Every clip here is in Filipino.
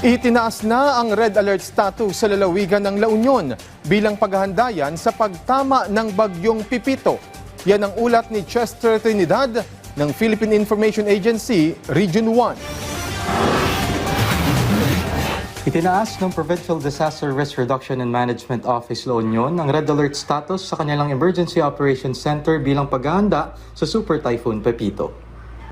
Itinaas na ang red alert status sa lalawigan ng La Union bilang paghahandayan sa pagtama ng bagyong Pipito. Yan ang ulat ni Chester Trinidad ng Philippine Information Agency, Region 1. Itinaas ng Provincial Disaster Risk Reduction and Management Office La Union ang red alert status sa kanilang Emergency Operations Center bilang paghahanda sa Super Typhoon Pepito.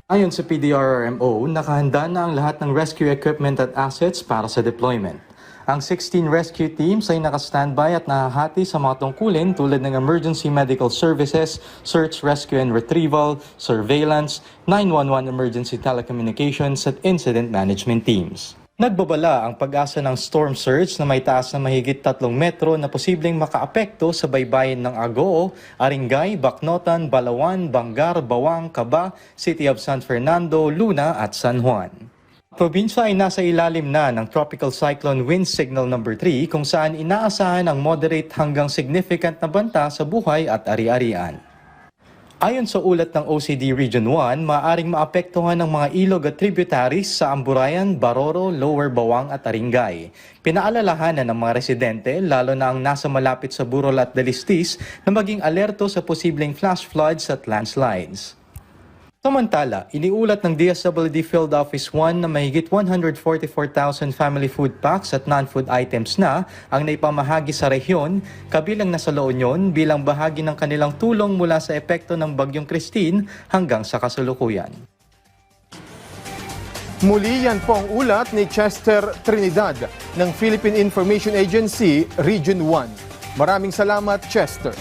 Ayon sa PDRRMO, nakahanda na ang lahat ng rescue equipment at assets para sa deployment. Ang 16 rescue teams ay naka-standby at nahahati sa mga tungkulin tulad ng emergency medical services, search, rescue and retrieval, surveillance, 911 emergency telecommunications at incident management teams. Nagbabala ang pag-asa ng storm surge na may taas na mahigit 3 metro na posibleng makaapekto sa baybayin ng Agoo, Aringay, Bacnotan, Balawan, Bangar, Bawang, Caba, City of San Fernando, Luna at San Juan. Probinsya ay nasa ilalim na ng Tropical Cyclone Wind Signal No. 3 kung saan inaasahan ang moderate hanggang significant na banta sa buhay at ari-arian. Ayon sa ulat ng OCD Region 1, maaaring maapektuhan ng mga ilog at tributaries sa Amburayan, Baroro, Lower Bawang at Aringay. Pinaalalahanan ng mga residente, lalo na ang nasa malapit sa Burol at Dalistis, na maging alerto sa posibleng flash floods at landslides. Samantala, iniulat ng DSWD Field Office 1 na mahigit 144,000 family food packs at non-food items na ang naipamahagi sa rehiyon, kabilang na sa La Union bilang bahagi ng kanilang tulong mula sa epekto ng Bagyong Christine hanggang sa kasalukuyan. Muli yan po ang ulat ni Chester Trinidad ng Philippine Information Agency, Region 1. Maraming salamat, Chester.